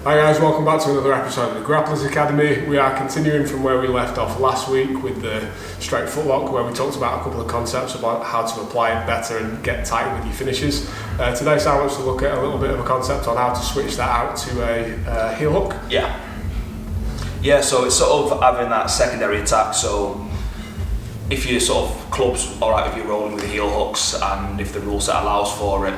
Hi guys, welcome back to another episode of the Grapplers Academy. We are continuing from where we left off last week with the straight footlock, where we talked about a couple of concepts about how to apply it better and get tight with your finishes. Today Sam wants to look at a little bit of a concept on how to switch that out to a heel hook. Yeah, so it's sort of having that secondary attack. So if your sort of club's alright if you're rolling with the heel hooks and if the rule set allows for it,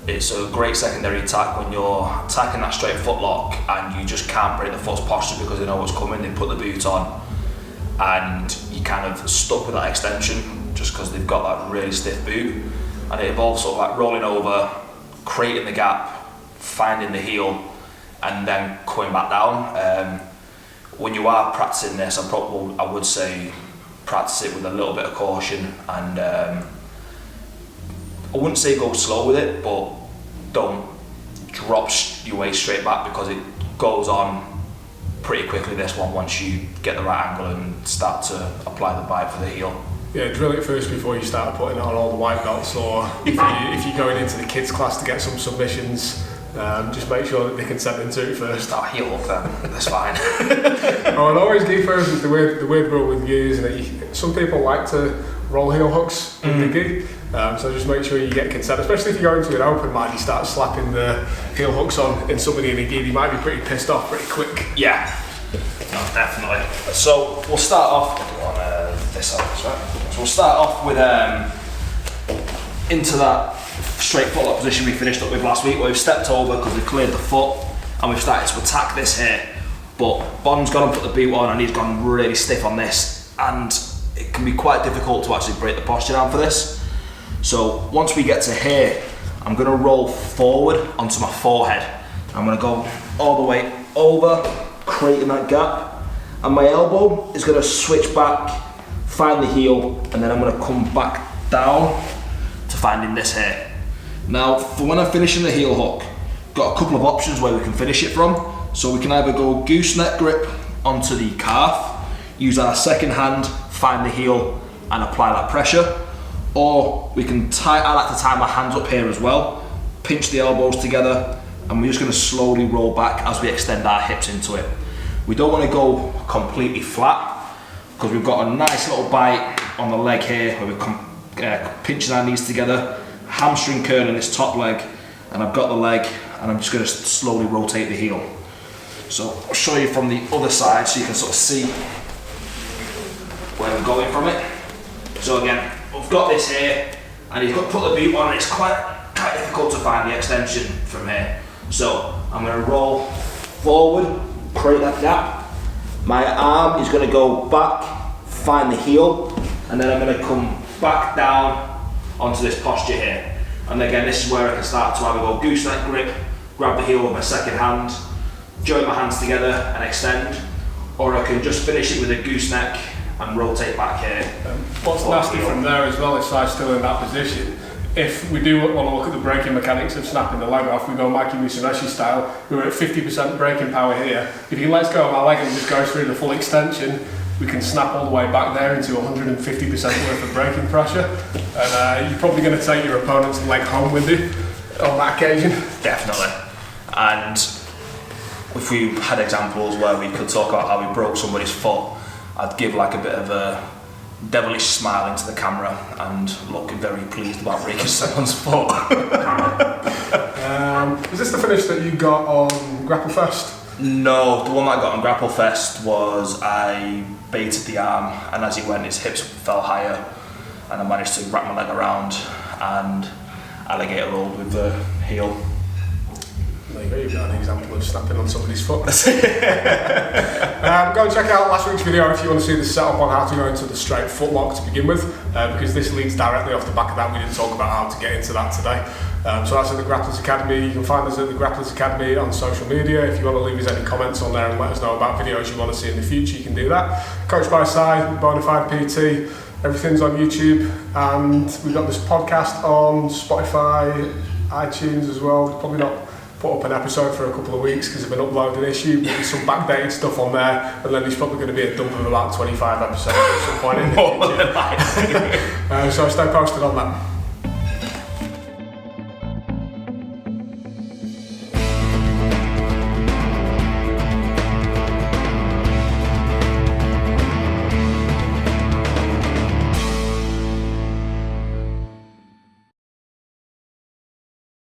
it's a great secondary attack when you're attacking that straight footlock and you just can't break the foot's posture because they know what's coming. They put the boot on and you kind of stuck with that extension just because they've got that really stiff boot, and it involves sort of like rolling over, creating the gap, finding the heel and then coming back down. When you are practicing this, I would say practice it with a little bit of caution, and I wouldn't say go slow with it, but don't drop your way straight back because it goes on pretty quickly, this one, once you get the right angle and start to apply the bite for the heel. Yeah, drill it first before you start putting it on all the white belts, or if you're going into the kids class to get some submissions, just make sure that they can set into it first. Start heel hook then, that's fine. I'd always go first with the weird rule with views, and some people like to roll heel hooks in the gig. So just make sure you get consent, especially if you go into an open mic, you start slapping the heel hooks on in somebody in a gig, you might be pretty pissed off pretty quick. Yeah, no, definitely. So we'll start off on this side, right? So we'll start off with into that straight footlock position we finished up with last week, where we've stepped over because we've cleared the foot and we've started to attack this here. But Bond's gone and put the boot on and he's gone really stiff on this, and it can be quite difficult to actually break the posture down for this. So once we get to here, I'm going to roll forward onto my forehead. I'm going to go all the way over, creating that gap, and my elbow is going to switch back, find the heel, and then I'm going to come back down to finding this here. Now, for when I'm finishing the heel hook, got a couple of options where we can finish it from. So we can either go gooseneck grip onto the calf, use our second hand, find the heel and apply that pressure, or we can I like to tie my hands up here as well, pinch the elbows together, and we're just going to slowly roll back as we extend our hips into it. We don't want to go completely flat because we've got a nice little bite on the leg here where we're pinching our knees together, hamstring curl in this top leg, and I've got the leg and I'm just going to slowly rotate the heel. So I'll show you from the other side so you can sort of see where we're going from it. So again, we've got this here and he's got to put the boot on, and it's quite difficult to find the extension from here. So I'm going to roll forward, create that gap. My arm is going to go back, find the heel, and then I'm going to come back down onto this posture here. And again, this is where I can start to either go gooseneck grip, grab the heel with my second hand, join my hands together and extend, or I can just finish it with a gooseneck and rotate back here. What's nasty from there as well is so I'm still in that position. If we do want to look at the braking mechanics of snapping the leg off, we go Mikey Musumeci style, we're at 50% braking power here. If he lets go of my leg and just goes through the full extension, we can snap all the way back there into 150% worth of braking pressure. And you're probably going to take your opponent's leg home with you on that occasion. Definitely. And if we had examples where we could talk about how we broke somebody's foot, I'd give like a bit of a devilish smile into the camera and look very pleased about breaking someone's foot. Is this the finish that you got on Grapple Fest? No, the one that I got on Grapple Fest was I baited the arm, and as he went his hips fell higher and I managed to wrap my leg around and alligator rolled with the heel. There you go, you've got an example of snapping on somebody's foot. Go and check out last week's video if you want to see the setup on how to go into the straight footlock to begin with, because this leads directly off the back of that. We didn't talk about how to get into that today. So that's at the Grapplers Academy. You can find us at the Grapplers Academy on social media. If you want to leave us any comments on there and let us know about videos you want to see in the future, you can do that. Coached by Si, Bonafide PT, everything's on YouTube, and we've got this podcast on Spotify, iTunes as well. We've probably not put up an episode for a couple of weeks because of an uploading issue, but there's some backdated stuff on there, and then there's probably going to be a dump of about 25 episodes at some point in the future. So stay posted on that.